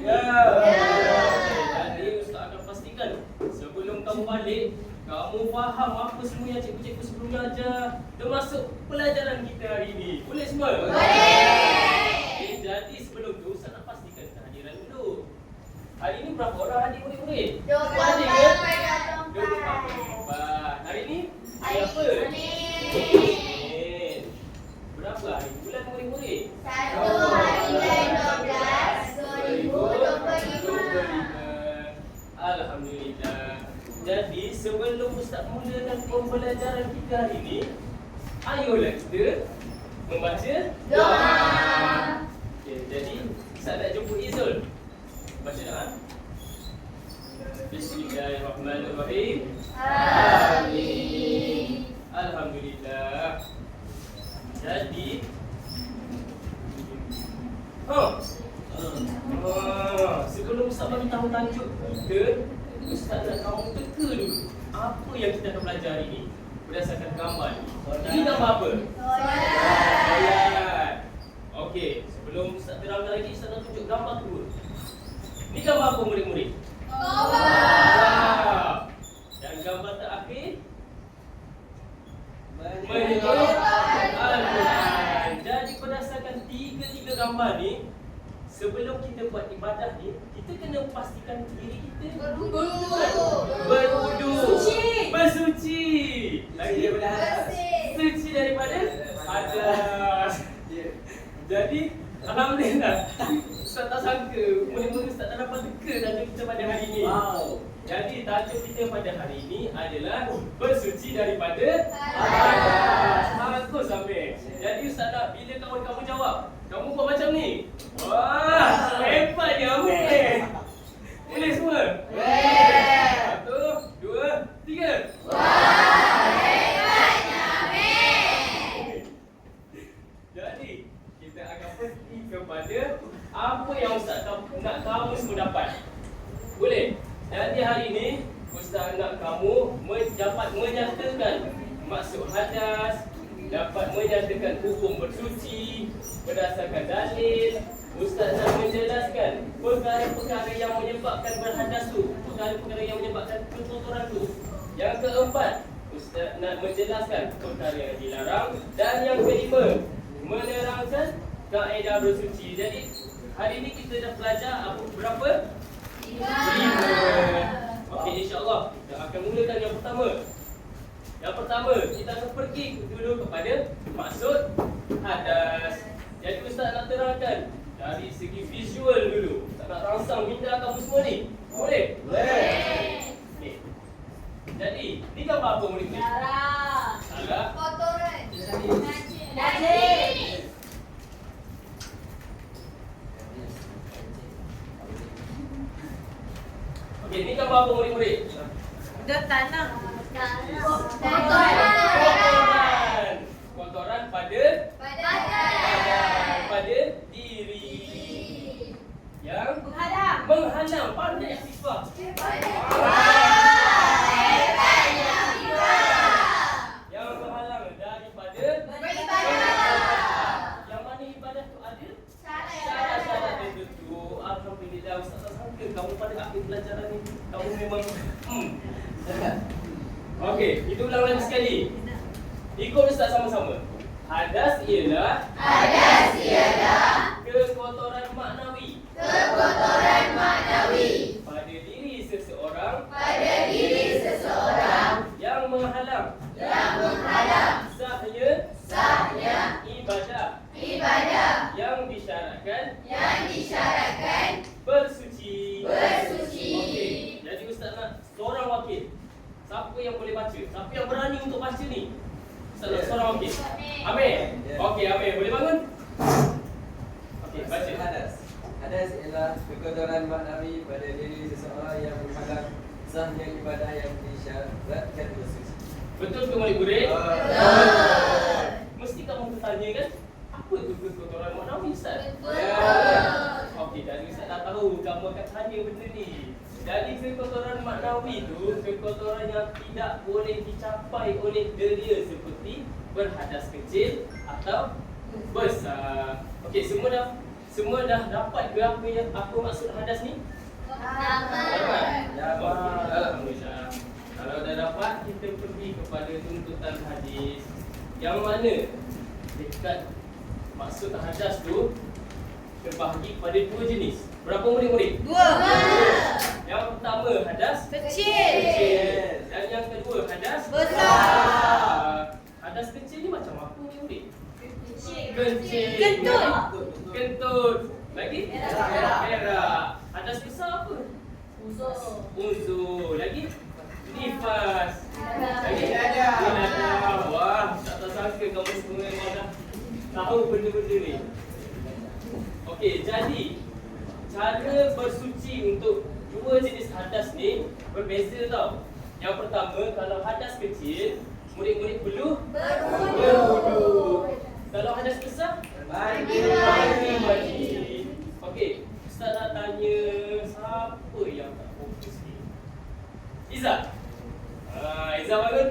Ya. Jadi Ustaz akan pastikan sebelum kamu balik, kamu faham apa semua yang cikgu-cikgu sebelumnya ajar, termasuk pelajaran kita hari ini. Boleh semua? Boleh. Jadi sebelum tu Ustaz nak pastikan kehadiran dulu. Hari ini berapa orang hadir murid-murid? 24. 24. Hari ini hari apa? Senin. Berapa hari bulan murid-murid? 1 hari bulan 12 2025. Alhamdulillah. Jadi sebelum Ustaz mulakan pembelajaran kita hari ini, ayolah kita membaca Doa. Okay, jadi Ustaz nak jemput Izul. Baca doa. Bismillahirrahmanirrahim. Amin. Alhamdulillah. Jadi sebelum Ustaz bagi tahu tajuk kita, Ustaz nak kamu teka dulu apa yang kita akan belajar hari ini berdasarkan gambar ni. Ini gambar apa? Soalan. Okey, sebelum Ustaz terangkan lagi, Ustaz nak tunjuk gambar kedua. Ini gambar apa murid-murid? Wow. Dan gambar terakhir menyebut Al-Quran. Jadi berdasarkan tiga gambar ni, sebelum kita buat ibadah ni, kita kena pastikan diri kita berwudu, bersuci. Lagi daripada hadas. Suci daripada hadas. Jadi alhamdulillah, Ustaz tak sangka murid-murid Ustaz tak dapat teka tajuk kita pada hari ini. Jadi tajuk kita pada hari ini adalah bersuci daripada hadas. Bagus Amir. Jadi Ustaz nak bila kawan kamu jawab, kamu buat macam ni. Wah, hebatnya Amir. Boleh semua? Boleh. 1, 2, 3. Wah, hebatnya Amin. Jadi kita akan pergi kepada apa yang Ustaz nak kamu semua dapat. Boleh? Jadi hari ini Ustaz nak kamu dapat menyatakan maksud hadas, dapat menyatakan hukum bersuci berdasarkan dalil. Ustaz nak menjelaskan perkara-perkara yang menyebabkan berhadas tu, perkara-perkara yang menyebabkan kekotoran tu. Yang keempat, Ustaz nak menjelaskan perkara yang dilarang. Dan yang kelima, menerangkan kaedah bersuci. Jadi hari ini kita dah belajar apa berapa? 5. Okey, insya-Allah kita akan mulakan yang pertama. Yang pertama, kita akan pergi dulu kepada maksud hadas. Jadi Ustaz nak terangkan dari segi visual dulu. Ustaz nak rangsang minda kamu semua ni. Boleh? Boleh. Okey. Jadi, ni gambar apa murid-murid? Darah. Salah. Kotoran. Najis. Okey, ni gambar apa murid-murid? Dia tanah. Kotoran. Kotoran pada Badan. pada diri. Yang Menghalang. menghalang. Pandai Afifah. Yang menghalang daripada Beribadah. yang mana ibadah tu ada Syarat. syarat tertentu. Alhamdulillah Ustaz tak sangka kamu pada akhir pelajaran ni kamu memang Okey, kita ulang lagi sekali. Ikut Ustaz sama-sama. Hadas ialah kekotoran maknawi pada diri seseorang yang menghalang sahnya ibadah yang disyaratkan bersuci. Okey, jadi Ustaz nak seorang wakil. Siapa yang boleh baca? Siapa yang berani untuk baca ni? Ustaz nak seorang wakil. Amir. Okey, Amir boleh bangun? Okey, baca. Hadas ialah kekotoran maknawi pada diri seseorang yang menghalang sahnya ibadah yang disyaratkan bersuci. Betul ke murid-murid? Mesti kamu bertanya kan? Apa tu kekotoran maknawi Ustaz? Okey, jadi Ustaz dah tahu kamu akan tanya benda ni. Jadi kekotoran maknawi tu kekotoran yang tidak boleh dicapai oleh deria seperti berhadas kecil atau besar. Okey, semua dah Semua dah dapat ke apa maksud hadas ni? Dapat? Okey, alhamdulillah. Kalau dah dapat, kita pergi kepada tuntutan hadis. Yang mana dekat maksud hadas tu terbahagi kepada dua jenis. Berapa murid-murid? 2. Yang pertama hadas Kecil. dan yang kedua hadas Besar. Hadas kecil ni macam apa murid? Kecil. Kentut. Kentut. Lagi? Perak. Perak. Hadas besar apa? Uzur. Lagi? Nifas. Lagi? Dada. Wah, tak tersangka kamu semua dah tahu benda-benda ni. Okey, jadi cara bersuci untuk dua jenis hadas ni berbeza tau. Yang pertama, kalau hadas kecil, murid-murid perlu berwudu. Kalau hadas besar, mandi. Okey, Ustaz nak tanya siapa yang tak fokus ni? Izzah. Izzah bangun.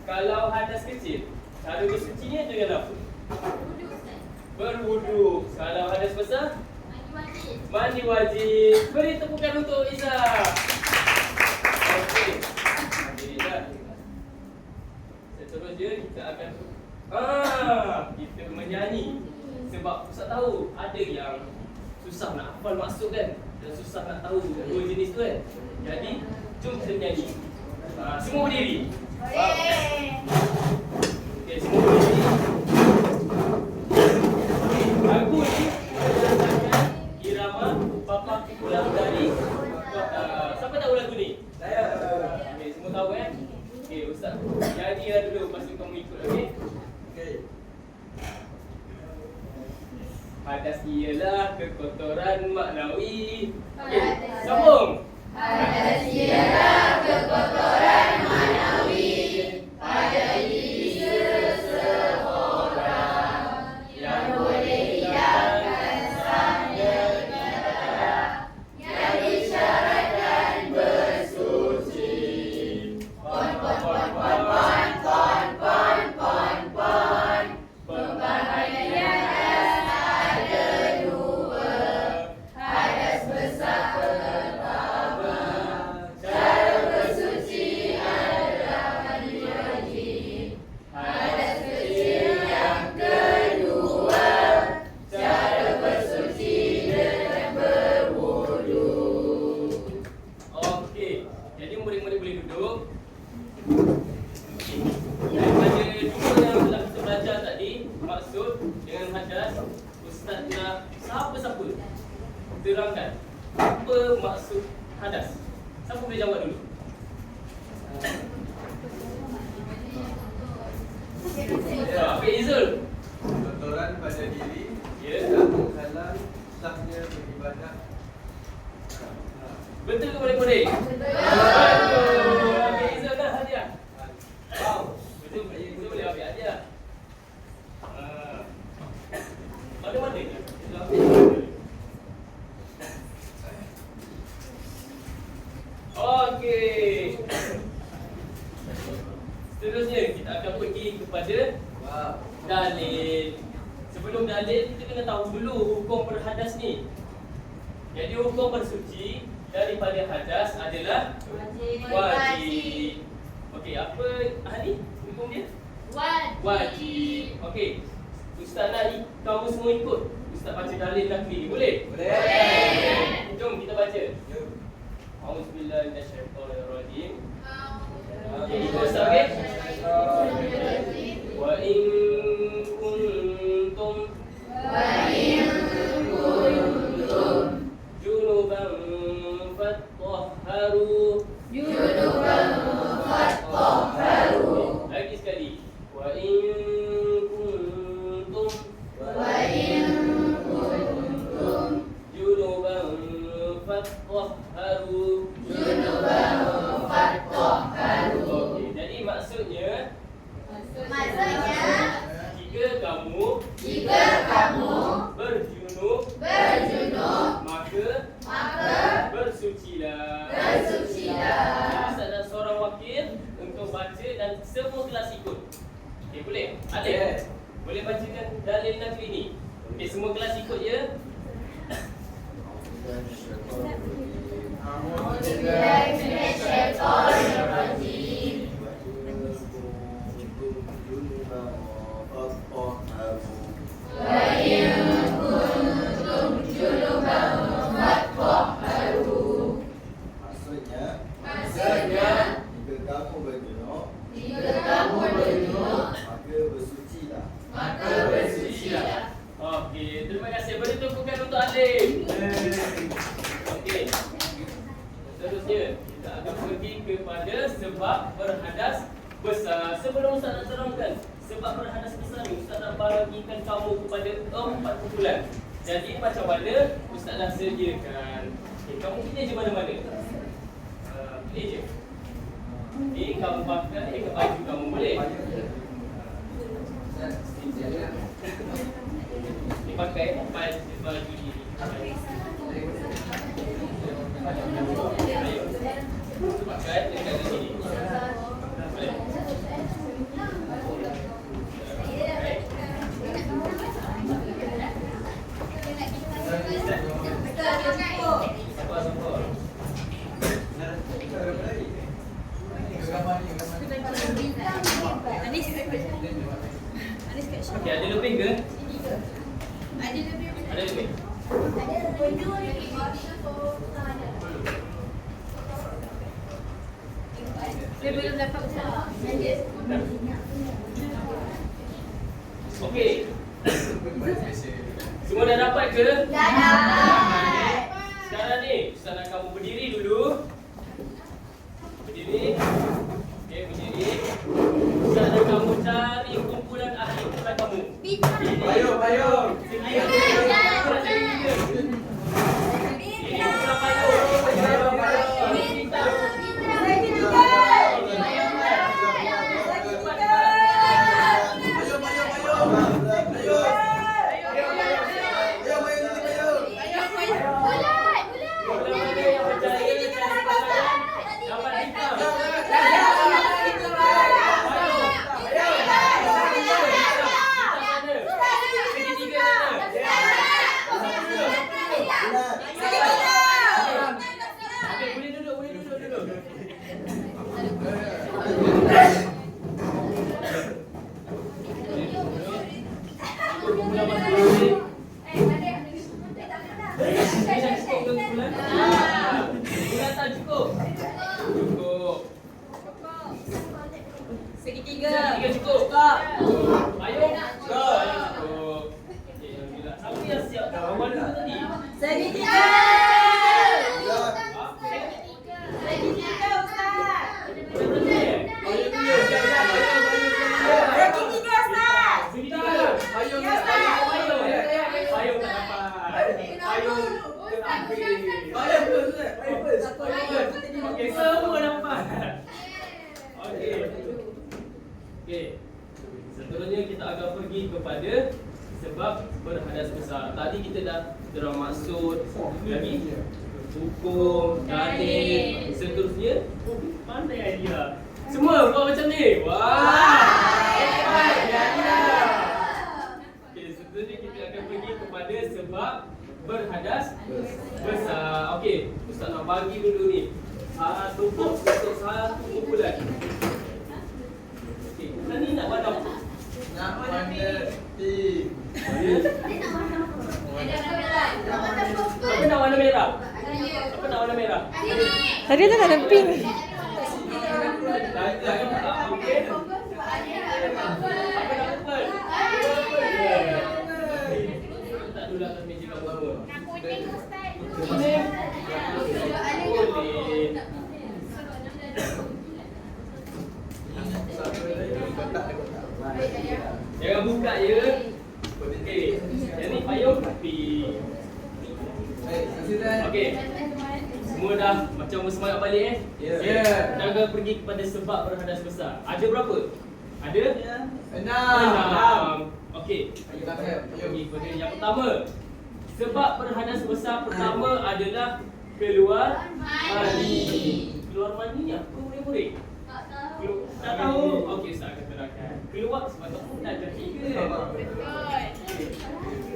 Kalau hadas kecil, cara bersucinya dengan apa? Berwudu. Kalau hadas besar, mandi wajib. Beri tepukan untuk Izzah. Okey. Alhamdulillah. Seterusnya kita akan kita menyanyi. Sebab Ustaz tahu ada yang susah nak hafal maksud kan, dan susah nak tahu dua jenis tu kan. Jadi jom kita nyanyi. Semua berdiri. Okey, semua berdiri. Lagu ni berdasarkan irama Papa Pulang dari siapa tahu lagu ni? Saya. Okey, semua tahu kan? Okey, Ustaz nyanyi dulu, lepas tu kamu ikut, okey? Okey. Hadas ialah kekotoran maknawi. Okey, sambung. Hadas ialah kekotoran manawi pada diri seseorang yang boleh hilangkan sahnya ibadah yang disyaratkan bersuci. Pembahagian ada dua. Hadas besar pertama. Cara bersuci adalah mandi wajib. Hadas kecil yang kedua. Cara bersuci dengan berwudu. Okey, jadi murid-murid boleh duduk. Daripada dua yang telah kita belajar tadi, maksud dengan hadas, Ustaz nak siapa-siapa terangkan apa maksud hadas. Siapa boleh jawab dulu? Okey, Izul. Kotoran pada diri Ya. yang menghalang sahnya beribadah. Betul ke murid-murid? Betul. Okey, Izul dah hadiah. Wow, betul. Izul boleh ambil hadiah. Mana-mana ni? Izul ambil. Okey. Seterusnya kita akan pergi kepada Wow. dalil. Sebelum dalil kita kena tahu dulu hukum berhadas ni. Jadi hukum bersuci daripada hadas adalah wajib. Okey, apa ahli hukum dia? Wajib. Okey. Ustaz nak kamu semua ikut. Ustaz baca dalil nakli ni boleh? Boleh. Jom kita baca. Jom. Auzubillahi minasyaitonirrajim. Okey, ikut Ustaz, okey? Wa in kuntum junuban fatahharu. Lagi sekali. Wa in kuntum junuban fatahharu. Okey, jadi maksudnya jika kamu berjunub maka bersucilah. Ustaz dan seorang wakil untuk baca dan semua kelas ikut. Okey, boleh? Adil? Yes. Boleh bacakan dalil nakli ni? Okey, semua kelas ikut je. kepada sebab berhadas besar. Sebelum Ustaz nak terangkan sebab berhadas besar ni, Ustaz nak bahagikan kamu kepada 4 kumpulan. Jadi macam mana Ustaz dah sediakan. Kamu pilih je mana-mana. Pilih je. Ini kamu pakai ke baju kamu boleh. Dipakai baju ni. Pakai dekat sini. Boleh. Okey, ada lebih ke? Ada lebih. Saya belum dapat usaha. Okey. Semua dah dapat ke? Dah dapat. Sekarang ni, Ustaz nak kamu berdiri dulu. Berdiri. Okey, berdiri. Ustaz nak kamu cari kumpulan ahli kumpulan kamu. Payung, payung. Ini kumpulan payung. Segitiga. Segitiga cukup. Payung. Cukup. Okey, alhamdulillah. Siapa yang siap kawan dulu tadi? Segitiga. Segitiga Ustaz. Segitiga Ustaz. Segitiga. Payung, Ya, Ustaz. Payung tak dapat. Payung terakhir. Okey, semua dapat. Okey. Okey. Seterusnya kita akan pergi kepada sebab berhadas besar. Tadi kita dah terang maksud lagi hukum, dalil, seterusnya pandai idea. Semua buat macam ni. Wah. Okey, seterusnya kita akan pergi kepada sebab berhadas besar. Okey, Ustaz nak bagi dulu ni. Satu box untuk satu kumpulan. Okey, kumpulan ni nak warna apa? Nak warna pink. Apa nak warna merah? Apa nak warna merah? Tadi tu tak ada pink. Okey. Apa nak purple? Tak dulu atas meja kamu semua. Kuning. Boleh. Jangan buka ya. Okey. Yang ni payung pink. Okey. Semua dah macam bersemangat balik Ya. Kita akan pergi kepada sebab berhadas besar. Ada berapa? Ada? 6. Okey. Kita pergi kepada yang pertama. Sebab berhadas besar pertama adalah keluar mani. Keluar mani ni apa murid-murid? Tak tahu. Okey, Ustaz akan terangkan. Keluar sebab tu pun ada tiga.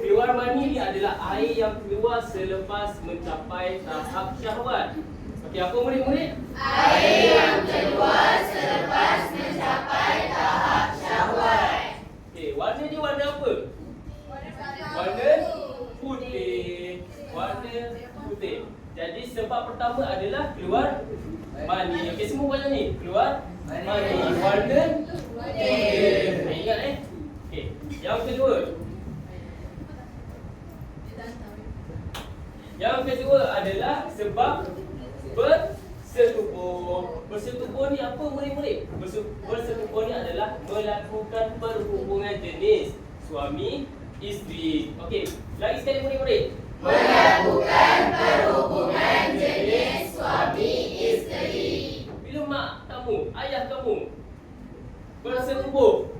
Keluar mani ni adalah air yang keluar selepas mencapai tahap syahwat. Okey, apa murid-murid? Air yang keluar selepas mencapai tahap syahwat. Okey, warna ni warna apa? Warna putih. Warna putih. Jadi sebab pertama adalah keluar mani. Okey, semua warna ni keluar mani. Warna putih. Ingat Okey, yang kedua. Yang kedua adalah sebab bersetubuh. Bersetubuh ni apa murid-murid? Bersetubuh ni adalah melakukan perhubungan jenis suami isteri. Okey, lagi sekali murid-murid. Melakukan perhubungan jenis suami isteri. Bila mak kamu, ayah kamu bersetubuh,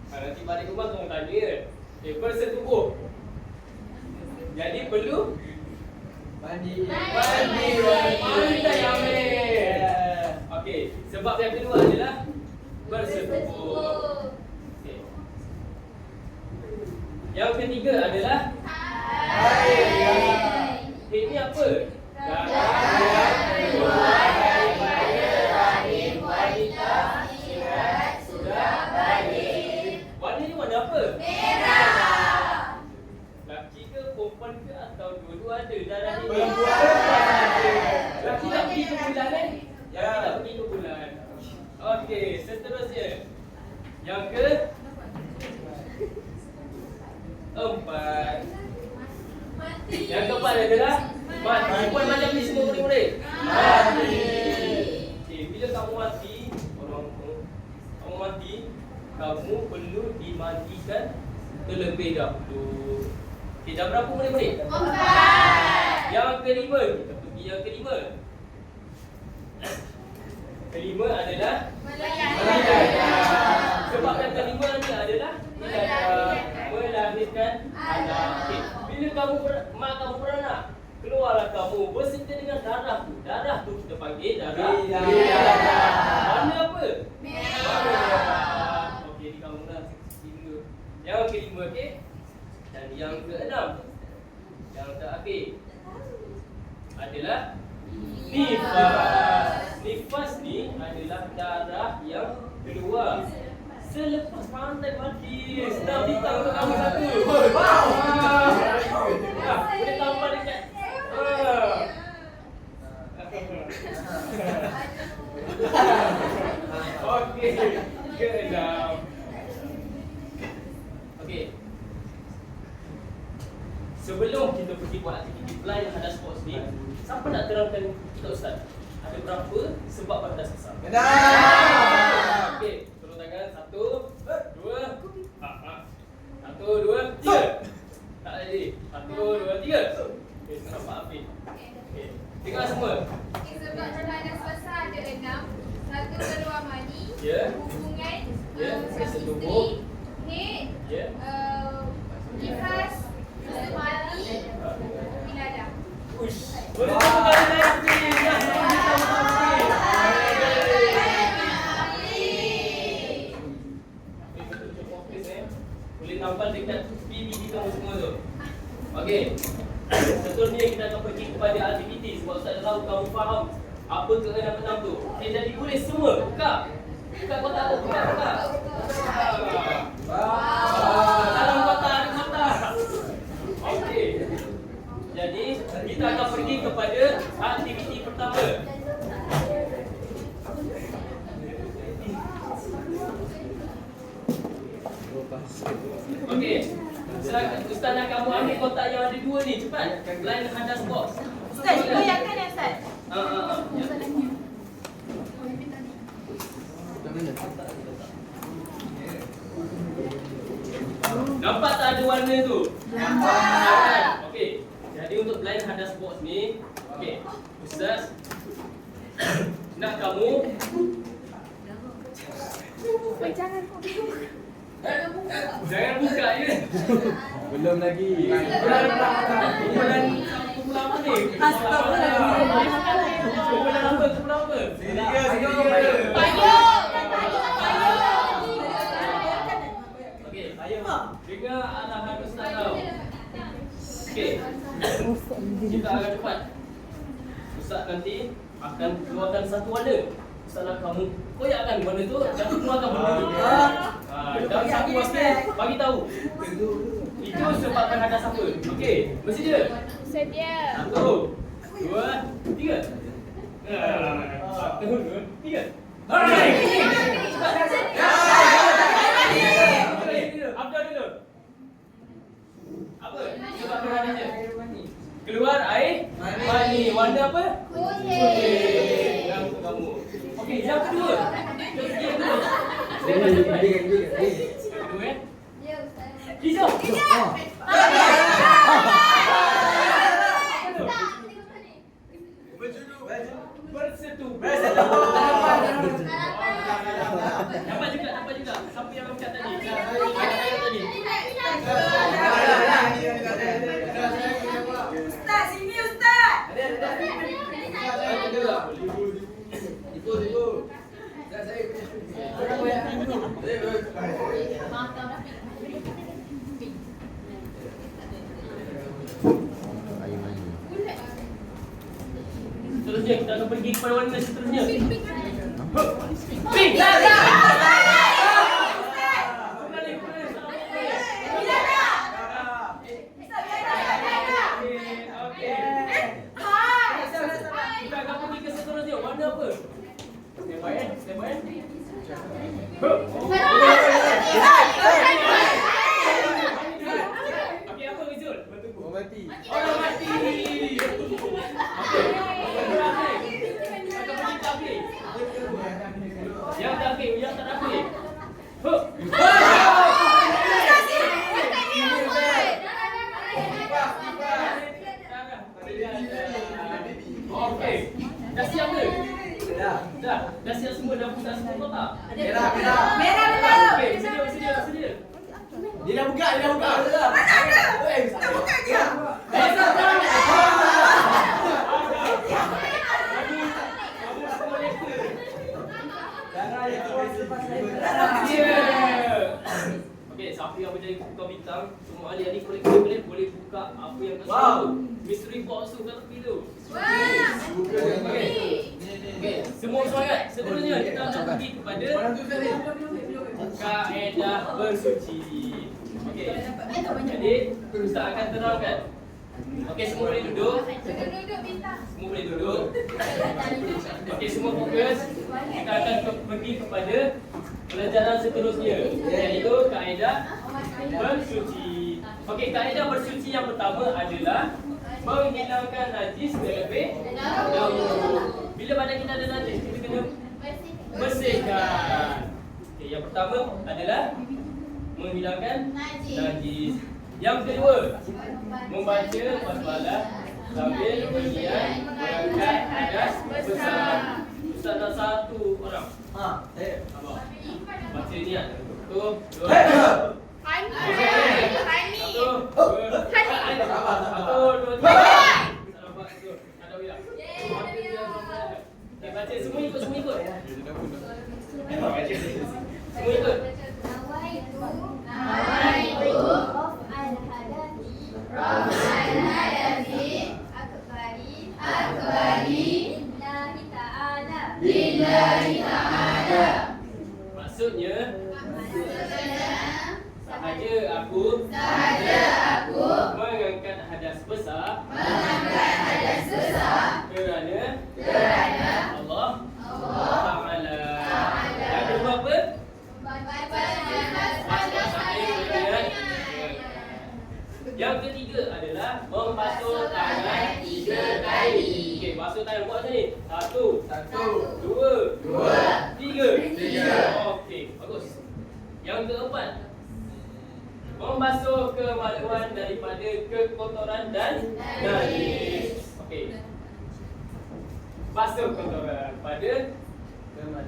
nanti balik rumah kamu tanya, bersetubuh. Jadi perlu Mandi. Pandai Amir. Okey, sebab yang kedua adalah bersetubuh. Okey. Yang ketiga adalah ini apa? Darah yang keluar daripada rahim wanita ibarat sudah balik. Warna ni warna apa? Merah. Laki ke perempuan ke atau dua-dua ada darah ni? Perempuan. Laki tak pergi ke bulan kan? Ya. Laki tak pergi ke bulan. Okey, seterusnya. Yang ke empat. Yang keempat adalah mati. Puan macam ni semua murid-murid. Mati. Okey, bila kamu mati, kamu mati, kamu perlu dimandikan terlebih dahulu. Okey, jam berapa murid-murid? 4. Yang kelima, kita pergi yang kelima. Kelima adalah Melahirkan. sebab yang kelima ni adalah melahirkan anak. Okey, bila mak kamu beranak, keluarlah kamu berserta dengan darah tu. Darah tu kita panggil darah. Warna apa? Merah. Okey, di kamu dah kelima. Yang kelima, okey. Dan yang keenam, yang terakhir adalah nifas. Nifas ni adalah darah yang keluar selepas pantai mati. Sedang bintang untuk kamu satu. Wow. Boleh tambah dekat. Okey. Keenam. Okey. Sebelum kita pergi buat aktiviti blind hadas sports ni, siapa nak terangkan kita Ustaz? Ada berapa sebab hadas besar? Benar. Okey, turun tangan. 1, 2. Satu, dua, tiga. Tak lagi. 1, 2, 3. Okey, nampak api. Okey. Dengar semua. Sebab hadas besar ada 6. Satu keluar mani, Ya. hubungan Ya, suami bersetubuh. isteri, head, Ya. nifas, mati, wiladah. Ush. Boleh tepuk tangan lagi. Ya, boleh tampal dekat PPT kamu semua tu. Okey. Seterusnya kita akan pergi kepada aktiviti sebab Ustaz tahu kamu faham apa keenam-enam tu. Okey, jadi boleh semua buka. Buka kotak tu, buka. Dalam kotak ada kotak. Okey. Jadi kita akan pergi kepada aktiviti pertama. Okey. Ustaz nak kamu ambil kotak yang ada dua ni, cepat. Line hadas box. Ustaz, cuba yang kanan Ustaz. Ya. Nampak tak ada warna tu? Nampak. Okey. Jadi untuk blind hadas box ni, okey. Ustaz nak kamu jangan buka je. Belum lagi. Kumpulan apa ni? Kumpulan apa? Tiga. Okey, dengar arahan Ustaz tau. Okey. Kita akan cepat. Ustaz nanti akan keluarkan satu warna. Ustaz nak kamu koyakkan warna tu dan keluarkan warna tu. Dan satu warna bagi tahu. Itu sebabkan hadas apa? Okey, bersedia? Sedia. 1, 2, 3. 1, 2, 3. Alright. Apa dulu? Apa? Sebab keluar air. Mani. Mani. Warna apa? Putih. Rambut kamu. Okey, yang kedua. Yang kedua. Yang kedua Ya, Ustaz. hijau. Bersetubuh. Dapat juga, dapat juga. Siapa yang angkat tadi? Angkat tadi. Ustaz, sini Ustaz. Seterusnya kita akan pergi kepada warna seterusnya. Pink. Okey. Kita akan pergi ke seterusnya. Warna apa? Step by. Okey, apa Rizul? Mati. Orang mati. Yang tak aktif, yang tak aktif. Okey. Dah siap ke? Dah. Dah siap semua, dah buka semua kotak. Merah belum. Okey, sedia. Dia dah buka. Mana ada? Kita buka je. Okey, siapa yang menjadi tukar bintang, semua ahli-ahli boleh buka apa yang kau suka. Mystery box tu kat tepi tu. Okey, semua semangat. Seterusnya kita akan pergi kepada kaedah bersuci. Okey. Jadi, Ustaz akan terangkan. Okey, semua boleh duduk. Duduk bintang. Semua boleh duduk. Okey, semua fokus. Kita akan pergi kepada pelajaran seterusnya, iaitu kaedah bersuci. Okey, kaedah bersuci yang pertama adalah menghilangkan najis terlebih dahulu. Bila badan kita ada najis, kita kena bersihkan. Okey, yang pertama adalah menghilangkan najis. Yang kedua, membaca basmalah sambil berniat mengangkat hadas besar. Ustaz nak satu orang. Abang. Baca niat. Satu, dua. Satu, dua, tiga. Baca semua ikut. Semua ikut. Maksudnya sahaja aku mengangkat hadas besar kerana Allah Ta'ala. Yang kedua apa? Yang ketiga adalah membasuh tangan 3 kali. Okey, basuh tangan buat macam ni. 1, 2, 3. Okey, bagus. Yang keempat, membasuh kemaluan daripada kekotoran dan najis. Okey. Basuh kotoran pada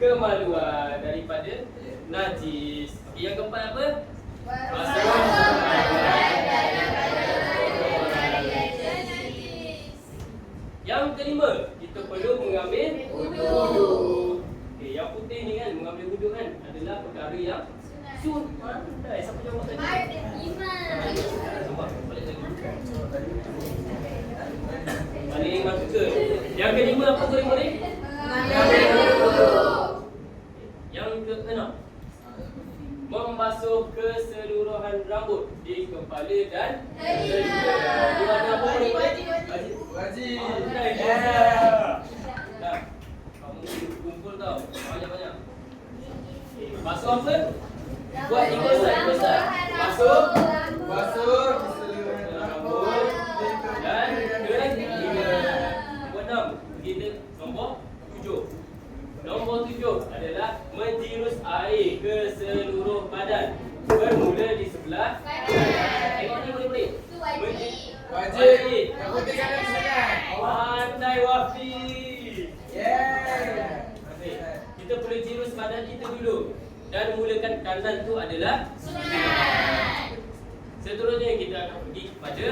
kemaluan daripada najis. Okey, yang keempat apa? Basuh kemaluan daripada kotoran. Yang kelima, kita perlu mengambil wudu. Okey, yang putih ni kan, mengambil wudu kan adalah perkara yang sunat. Siapa jawab tadi? Nampak? Balik lagi. Paling masuk ke. Yang kelima apa boleh? Yang keenam, membasuh keseluruhan rambut di kepala dan telinga. Di mana apa boleh? Wajib. Dah. Kamu kumpul tau. Banyak-banyak. Okay. Basuh apa? Buat ikut Ustaz. Basuh keseluruhan rambut dan telinga. kita nombor 7. Nombor 7 adalah menjirus air ke seluruh badan. Bermula di sebelah kanan. Tengok ni boleh. Itu wajib. Wajib. Yang putih kanan silakan. Pandai Wafi. Yeah. Okey. Kita perlu jirus badan kita dulu. Dan mulakan kanan tu adalah Sunat. Seterusnya kita akan pergi kepada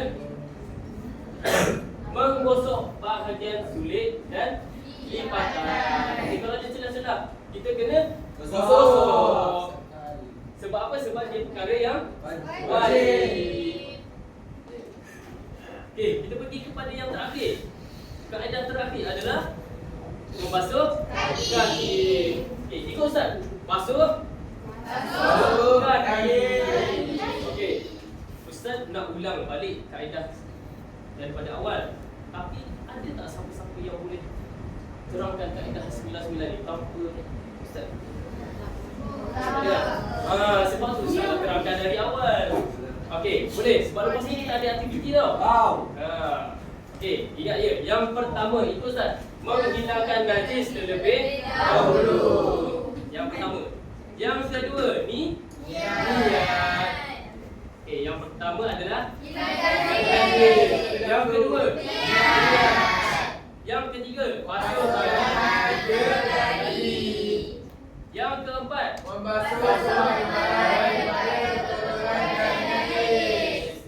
menggosok bahagian sulit dan lipatan. Jadi kalau ada celah-celah, kita kena gosok. Sebab apa? Sebab dia perkara yang wajib. Okey, kita pergi kepada yang terakhir. Kaedah terakhir adalah membasuh kaki. Okey, ikut Ustaz. Basuh kaki. Okey. Ustaz nak ulang balik kaedah daripada awal. Tapi ada tak siapa-siapa yang boleh terangkan kaedah 99 ni tanpa Ustaz? Sebab tu saya nak terangkan dari awal. Okey, boleh. Sebab lepas ni kita ada aktiviti tau. Okey, ingat ya. Yang pertama itu Ustaz, menghilangkan najis terlebih dahulu. Yang pertama. Yang kedua ni niat. Okey, yang pertama adalah najis. Yang kedua niat. Yang ketiga basuh badan 3 kali. Yang keempat Membasuh semua badan pada najis.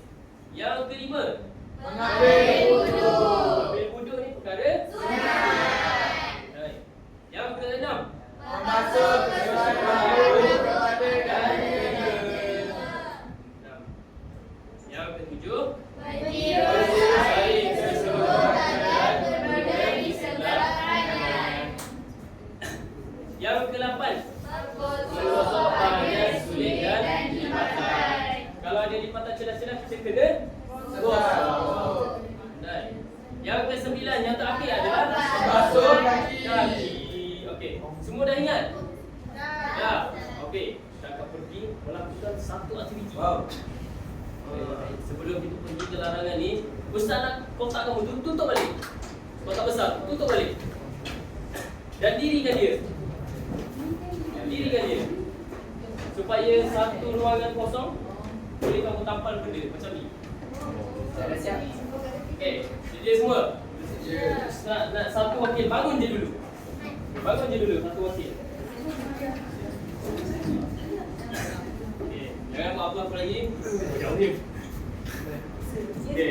Yang kelima Mengambil wudu. ambil wuduk ni perkara Sunat. Baik. Yang keenam Membasuh semua badan pada najis. Yang ketujuh Menjirus air ke seluruh badan berada di sebelah kanan. Yang ke-8 Menggosok menggosok bahagian sulit dan lipatan. lipatan. Kalau ada lipatan celah-celah kita kena gosok. Baik. Yang ke-9 yang terakhir adalah Membasuh kaki. Okey, semua dah ingat? Dah. Okey, kita akan pergi melakukan satu aktiviti. Baik, sebelum kita pergi ke larangan ni, Ustaz nak kotak kamu tutup balik. Kotak besar, tutup balik. Dan dirikan dia. Dirikan dia. Supaya satu ruangan kosong boleh kamu tampal benda macam ni. Okey, sedia semua? Nak satu wakil bangun je dulu. Bangun je dulu satu wakil. Okey, jangan buat apa-apa lagi. Jauh ni. Okey.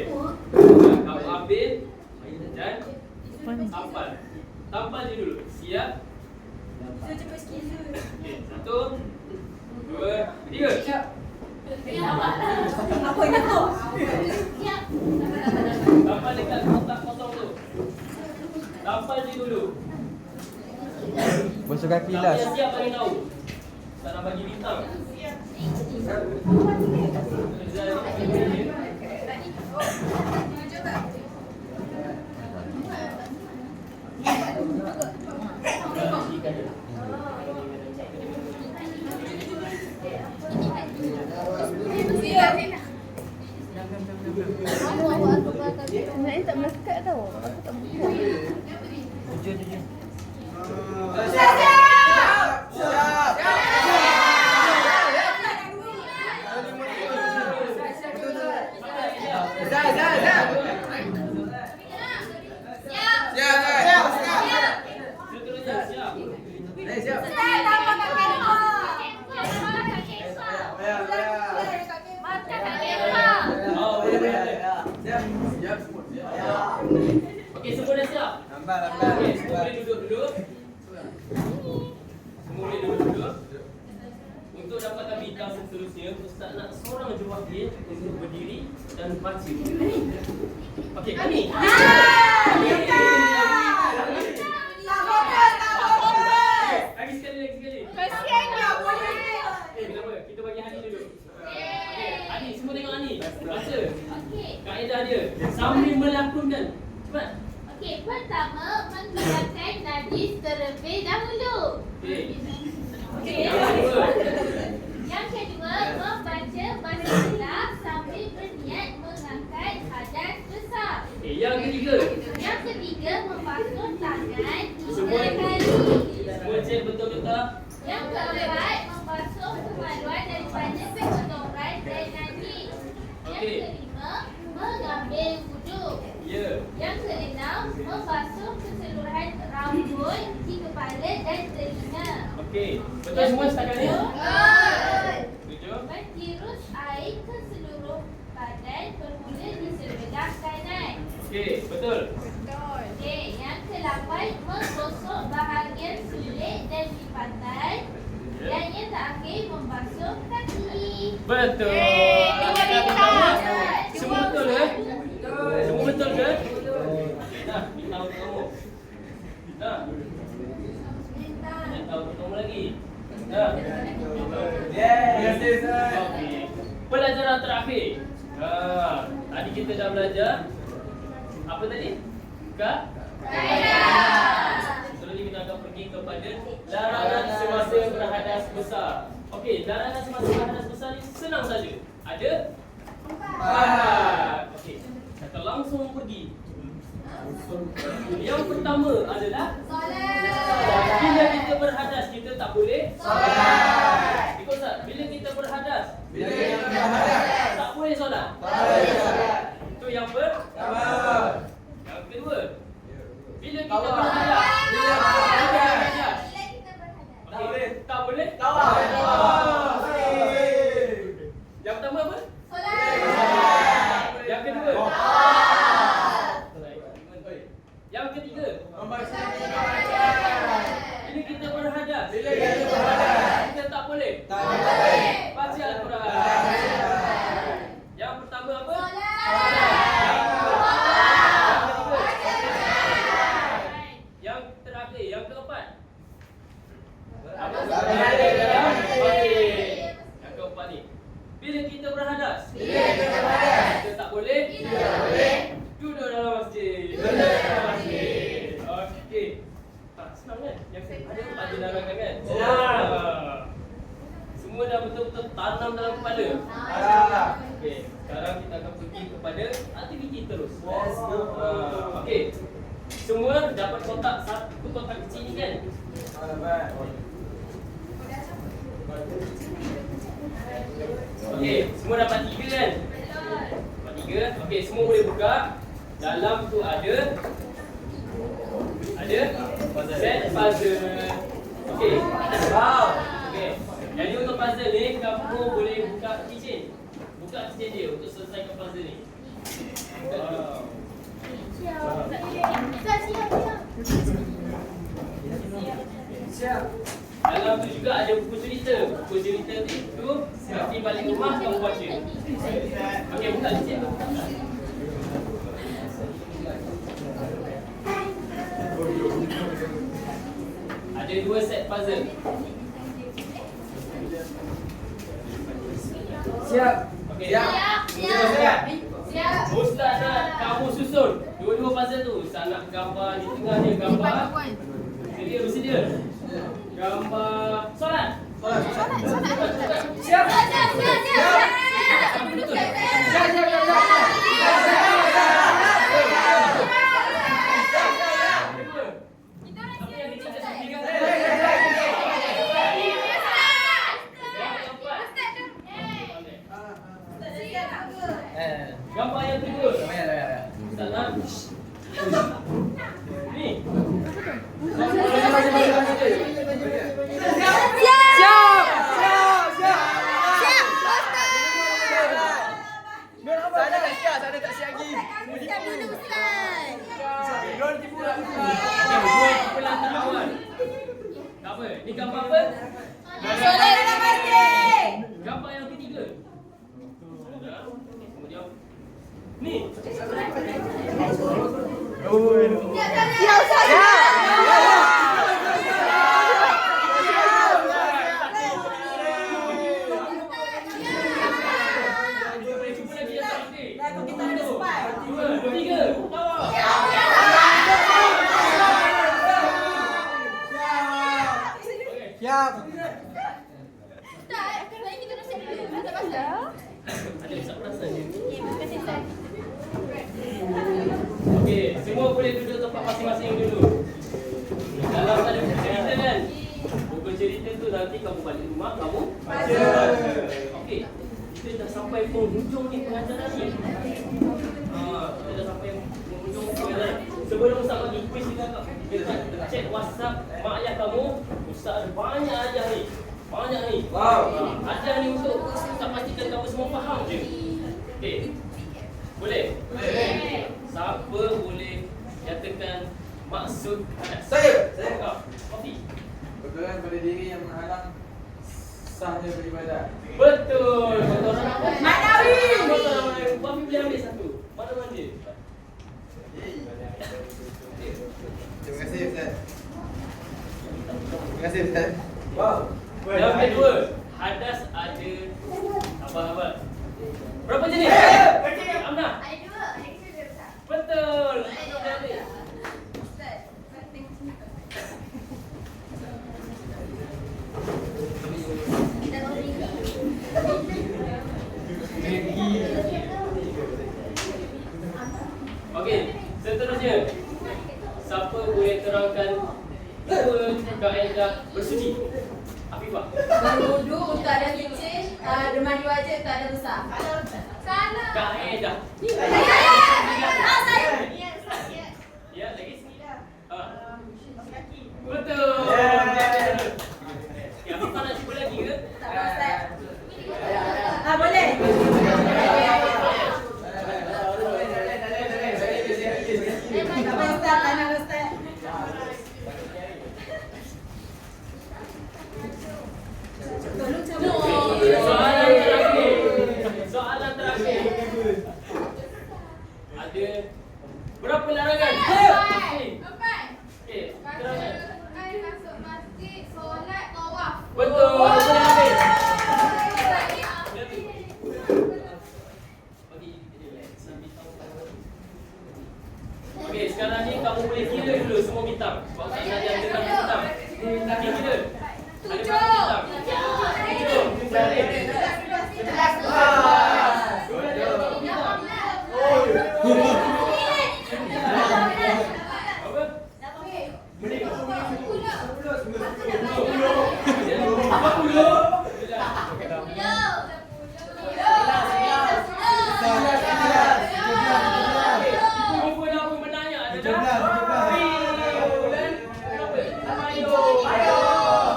Kamu ambil dan tampal. Tampal je dulu. Siap? Okey, 1 2 3. Apa yang tu? Tampal dekat kotak kosong tu. Tampal je dulu. Basuh kaki Siapa last. yang siap bagi tahu? Tak nak bagi bintang. Sebenarnya tak melekat tau. Aku tak buka. Seterusnya siap. Oh, boleh. Okey, semua dah siap? Okey, semua boleh duduk dulu. Semua boleh duduk dulu. Untuk dapatkan bintang seterusnya, Ustaz nak seorang je wakil untuk berdiri dan baca. Okey, kami. Lagi sekali. Kasihannya. Kenapa? Kita bagi Hani dulu. Okey, Hani, semua tengok Hani. Baca. Kaedah dia sambil melakonkan. Cepat. Okey, pertama menghilangkan najis terlebih dahulu. Okey. Okey. Yang kedua, membaca basmalah sambil berniat mengangkat hadas besar. Okey, Yang ketiga. Yang ketiga membasuh tangan Semua 3 kali. Semua cek betul ke tak? Yang keempat membasuh kemaluan daripada kotoran dan najis. Yang Okey. kelima mengambil wuduk. Ya. Yang keenam membasuh keseluruhan rambut di kepala dan telinga. Okey. Betul semua setakat ni? Setuju? Mentirus air ke seluruh badan bermula di sebelah kanan. Okey, betul. Okey, yang ke-8 menggosok bahagian sulit dan lipatan. Dan yang terakhir membasuh kaki. Betul. Tiga bintang. Semua betul ke? Semua betul ke? Nah, bintang untuk kamu. Nah, bintang untuk kamu lagi. Nah. Yes, sir. Okey. Pelajaran terakhir. Tadi kita dah belajar apa tadi? Seterusnya kita akan pergi kepada larangan semasa berhadas besar. Okey, larangan semasa berhadas besar ni senang saja. Ada 4. Okey, kita langsung pergi. Yang pertama adalah Solat. bila kita berhadas kita tak boleh solat. Ikut Ustaz, bila kita berhadas Bila kita berhadas, tak boleh solat. Itu yang pertama. Yang kedua, bila kita berhadas okey, tak boleh Yang pertama apa? Yang kedua. Yang ketiga, bila kita berhadas kita tak boleh baca Al-Quran. Yang pertama apa? Yang terakhir, yang keempat. Apa? Okey. Yang keempat ni. Bila kita berhadas kita tak boleh duduk dalam masjid. Okey. Senang kan? Yang ada 4 larangan kan? Semua dah betul-betul tanam dalam kepala. Okey, sekarang kita akan pergi kepada aktiviti terus. Let's go. Okey. Semua dapat kotak satu kotak kecil ni kan? Okey, semua dapat 3 kan? Dapat 3. Okey, semua boleh buka. Dalam tu ada set puzzle. Okey. Wow. Okey. Jadi untuk puzzle ni kamu boleh buka kitchen. Buka kitchen dia untuk selesaikan puzzle ni. Wow. Siap. Dalam tu juga ada buku cerita. Buku cerita tu nanti balik rumah kamu baca. Okey, buka kitchen tu. Ada 2 set puzzle. Siap. Okey. Siap. Ustaz nak kamu susun dua-dua puzzle tu. Ustaz nak gambar di tengah dia gambar. Bersedia. Gambar solat. Siap. Apa yang kita sampaikan? Gambar yang kedua. Ustaz nak. Ni. Dua kumpulan terawan. Tak apa. Ni gambar apa? Gambar yang ketiga. Kemudian ni. Kita boleh cuba lagi yang terakhir. Dua, tiga. Siap. Ada surprise saja. Terima kasih, Ustaz. tempat masing-masing dulu. Kalau ada buku cerita kan, buku cerita tu nanti kamu balik rumah, kamu baca. Okey, kita dah sampai penghujung ni pengajaran ni. Kita dah sampai penghujung pengajaran. Sebelum Ustaz bagi quiz dekat chat WhatsApp mak ayah kamu, Ustaz ada banyak ajar ni. Banyak ni. Wow. Ajar ni untuk Ustaz pastikan kamu semua faham je. Okey. Boleh? Boleh. Siapa boleh nyatakan maksud hadas? Saya. Kopi. Perkara pada diri yang menghalang sahnya beribadah. Betul. Betul. Manawi. Betul. Kopi boleh ambil satu. Mana dia? Terima kasih Ustaz. Terima kasih Ustaz. Wow. Yang kedua, hadas ada apa? Berapa jenis? Amna. Ada dua. Ada dua besar. Betul. Amna boleh ambil. Ustaz, penting cerita. Kita mau Okey, seterusnya. Siapa boleh terangkan dua kaedah bersuci? Afifah. Berwudu untuk ada kecil, mandi wajib tak ada besar. Salah. Kaedah. Saya. Ya, saya. Ya, lagi? Betul. Ya, Afifah nak cuba lagi ke? Tak apa Ustaz. Boleh. Tak apa Ustaz, tak nak Ustaz. Soalan terakhir. Ada berapa larangan? Empat. Okey, Baca terangkan. Quran, masuk masjid, solat, tawaf. Betul. Boleh ambil. Okey, sekarang ni kamu boleh kira dulu semua bintang. Sebab saya nak ada enam bintang. Okey, kira. Ada berapa bintang? Tujuh.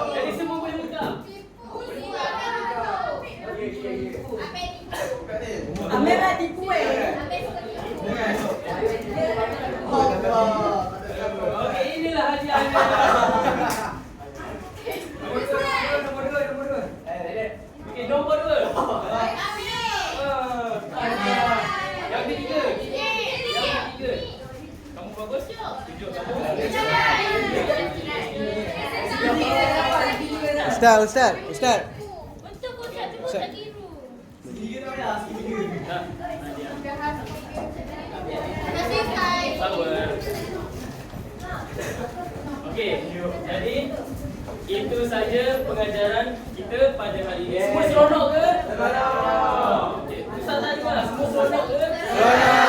Jadi semua boleh buka. Ambil lah tipu Okey, inilah hadiahnya. Okey, nombor 2. Yang ketiga. Kamu bagus? 7. Ustaz. Untuk kotak tu tak kira. Terima kasih, Ustaz. Sabar. Okey, jadi itu saja pengajaran kita pada hari ini. Semua seronok ke? Seronok. Okey, Ustaz tanya, semua seronok ke? Seronok.